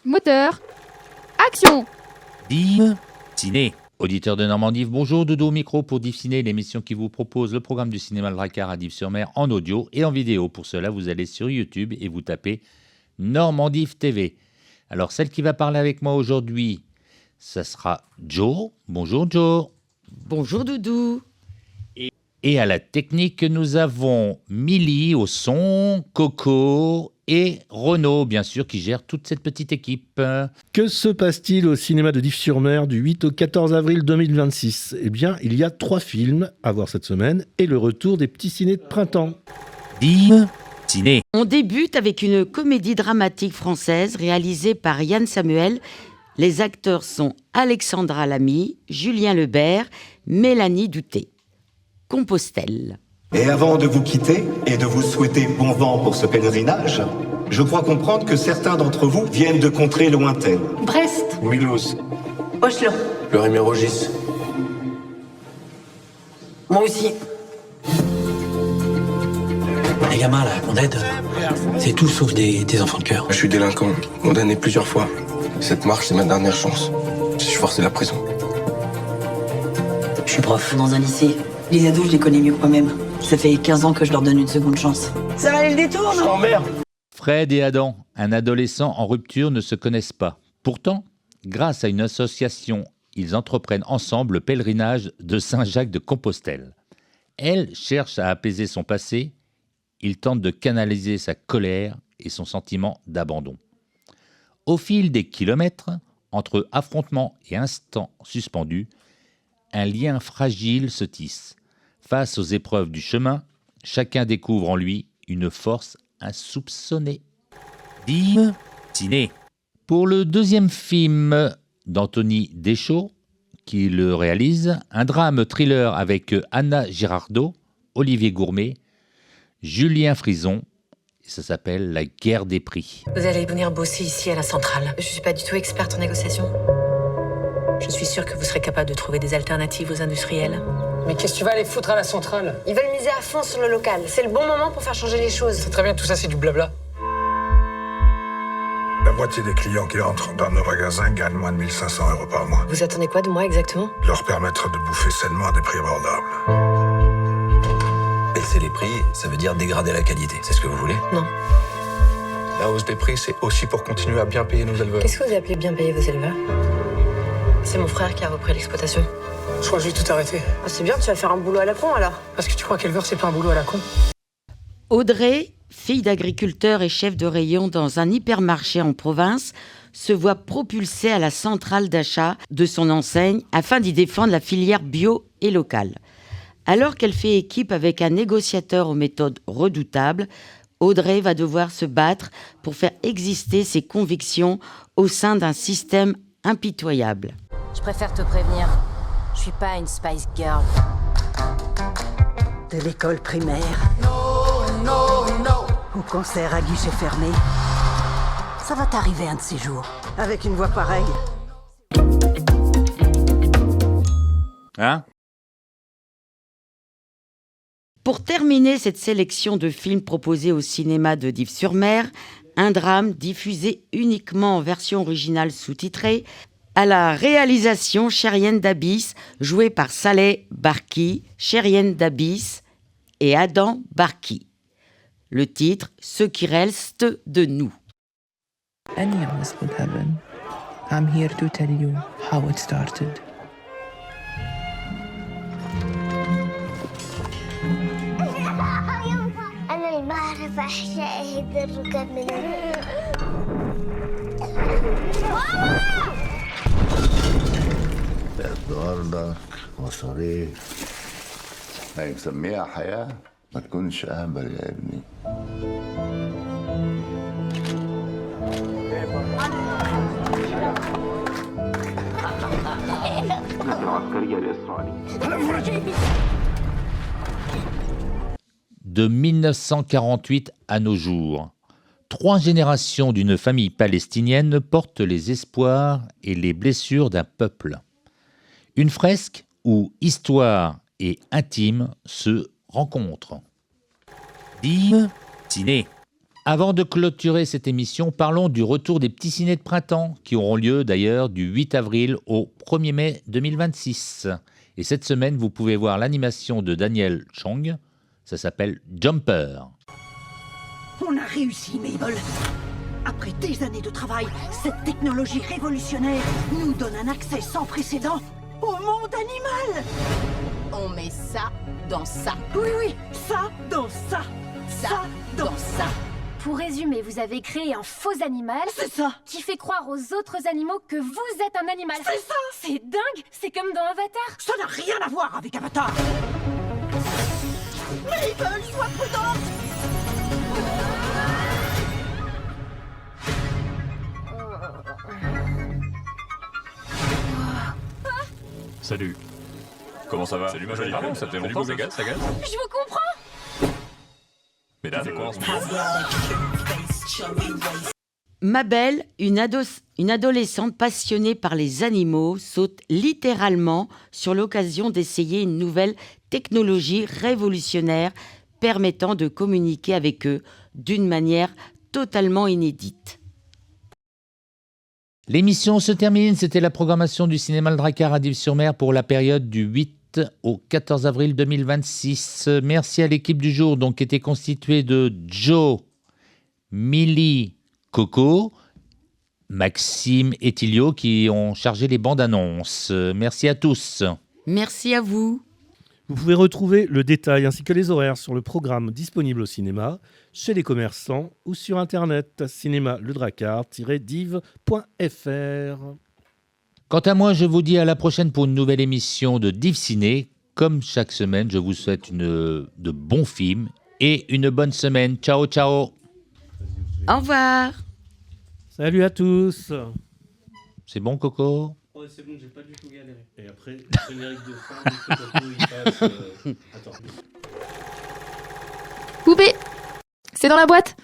Moteur. Action. Div Ciné. Auditeur de Normandie, bonjour, Doudou au micro pour Div Ciné, l'émission qui vous propose le programme du cinéma Le Dracard à Dives-sur-Mer en audio et en vidéo. Pour cela, vous allez sur YouTube et vous tapez Normandie TV. Alors, celle qui va parler avec moi aujourd'hui, ça sera Jo. Bonjour Jo. Bonjour Doudou. Et à la technique, nous avons Milly au son, Coco et Renaud, bien sûr, qui gère toute cette petite équipe. Que se passe-t-il au cinéma de Dives-sur-Mer du 8 au 14 avril 2026 ? Eh bien, il y a 3 films à voir cette semaine et le retour des petits cinés de printemps. Div Ciné. On débute avec une comédie dramatique française réalisée par Yann Samuel. Les acteurs sont Alexandra Lamy, Julien Lebert, Mélanie Douté. Compostelle. Et avant de vous quitter et de vous souhaiter bon vent pour ce pèlerinage, je crois comprendre que certains d'entre vous viennent de contrées lointaines. Brest, Mulhouse, Oslo. le Rémy-Rogis. Moi aussi. Les gamins là, qu'on aide, c'est tout sauf des enfants de cœur. Je suis délinquant, condamné plusieurs fois. Cette marche, c'est ma dernière chance. Je suis forcé la prison. Je suis prof dans un lycée. Les ados, je les connais mieux que moi-même. Ça fait 15 ans que je leur donne une seconde chance. Ça valait le détour, non ? Fred et Adam, un adolescent en rupture, ne se connaissent pas. Pourtant, grâce à une association, ils entreprennent ensemble le pèlerinage de Saint-Jacques de Compostelle. Elle cherche à apaiser son passé, il tente de canaliser sa colère et son sentiment d'abandon. Au fil des kilomètres, entre affrontements et instants suspendus, un lien fragile se tisse. Face aux épreuves du chemin, chacun découvre en lui une force insoupçonnée. Div Ciné. Pour le deuxième film d'Anthony Deschaux, qui le réalise, un drame thriller avec Anna Girardot, Olivier Gourmet, Julien Frison, ça s'appelle La guerre des prix. Vous allez venir bosser ici à la centrale. Je suis pas du tout experte en négociation. Je suis sûre que vous serez capable de trouver des alternatives aux industriels. Mais qu'est-ce que tu vas aller foutre à la centrale ? Ils veulent miser à fond sur le local. C'est le bon moment pour faire changer les choses. C'est très bien, tout ça c'est du blabla. La moitié des clients qui entrent dans nos magasins gagnent moins de 1 500 € par mois. Vous attendez quoi de moi exactement ? Leur permettre de bouffer sainement à des prix abordables. Baisser les prix, ça veut dire dégrader la qualité. C'est ce que vous voulez ? Non. La hausse des prix, c'est aussi pour continuer à bien payer nos éleveurs. Qu'est-ce que vous appelez bien payer vos éleveurs ? C'est mon frère qui a repris l'exploitation. Je crois que je vais tout arrêter. Ah, c'est bien, tu vas faire un boulot à la con alors. Parce que tu crois qu'éleveur c'est pas un boulot à la con ? Audrey, fille d'agriculteur et chef de rayon dans un hypermarché en province, se voit propulsée à la centrale d'achat de son enseigne afin d'y défendre la filière bio et locale. Alors qu'elle fait équipe avec un négociateur aux méthodes redoutables, Audrey va devoir se battre pour faire exister ses convictions au sein d'un système impitoyable. Je préfère te prévenir, je suis pas une Spice Girl. De l'école primaire au concert à guichet fermé. Ça va t'arriver un de ces jours. Avec une voix pareille. Hein ? Pour terminer cette sélection de films proposés au cinéma de Dives-sur-Mer, un drame diffusé uniquement en version originale sous-titrée, à la réalisation Chérienne Dabis, jouée par Saleh Barki, Chérienne Dabis et Adam Barki. Le titre, Ce qui reste de nous. Any of this could happen. I'm here to tell you how it started. أنا اللي بعرف أحشاء هيدا الركاب من النهارده مصاريف هيسميها حياة ما تكونش أهبل يا ابني. العسكرية الإسرائيلية. De 1948 à nos jours, 3 générations d'une famille palestinienne portent les espoirs et les blessures d'un peuple. Une fresque où histoire et intime se rencontrent. Div Ciné. Avant de clôturer cette émission, parlons du retour des petits cinés de printemps, qui auront lieu d'ailleurs du 8 avril au 1er mai 2026. Et cette semaine, vous pouvez voir l'animation de Daniel Chong, ça s'appelle Jumper. On a réussi, Mabel. Après des années de travail, cette technologie révolutionnaire nous donne un accès sans précédent au monde animal. On met ça dans ça. Oui, ça dans ça. Ça dans ça. Pour résumer, vous avez créé un faux animal. C'est ça. Qui fait croire aux autres animaux que vous êtes un animal. C'est ça. C'est dingue. C'est comme dans Avatar. Ça n'a rien à voir avec Avatar. Mabel, sois prudente. Salut. Comment ça va? Salut ma jolie femme, ça fait longtemps, ça gâte. Je vous comprends. Mesdames, c'est quoi en ce moment? Mabel, une adolescente passionnée par les animaux, saute littéralement sur l'occasion d'essayer une nouvelle technologie révolutionnaire permettant de communiquer avec eux d'une manière totalement inédite. L'émission se termine, c'était la programmation du cinéma Le Dracard à Dives-sur-Mer pour la période du 8 au 14 avril 2026. Merci à l'équipe du jour, donc qui était constituée de Joe, Milly, Coco, Maxime et Tilio qui ont chargé les bandes annonces. Merci à tous. Merci à vous. Vous pouvez retrouver le détail ainsi que les horaires sur le programme disponible au cinéma, chez les commerçants ou sur internet cinéma-ledracard-dive.fr. Quant à moi, je vous dis à la prochaine pour une nouvelle émission de Dives Ciné. Comme chaque semaine, je vous souhaite de bons films et une bonne semaine. Ciao, ciao. Au revoir. Salut à tous. C'est bon, Coco? Oh, c'est bon, j'ai pas du tout galéré. Et après, le générique de fin, il passe. Attends. Poupée, c'est dans la boîte.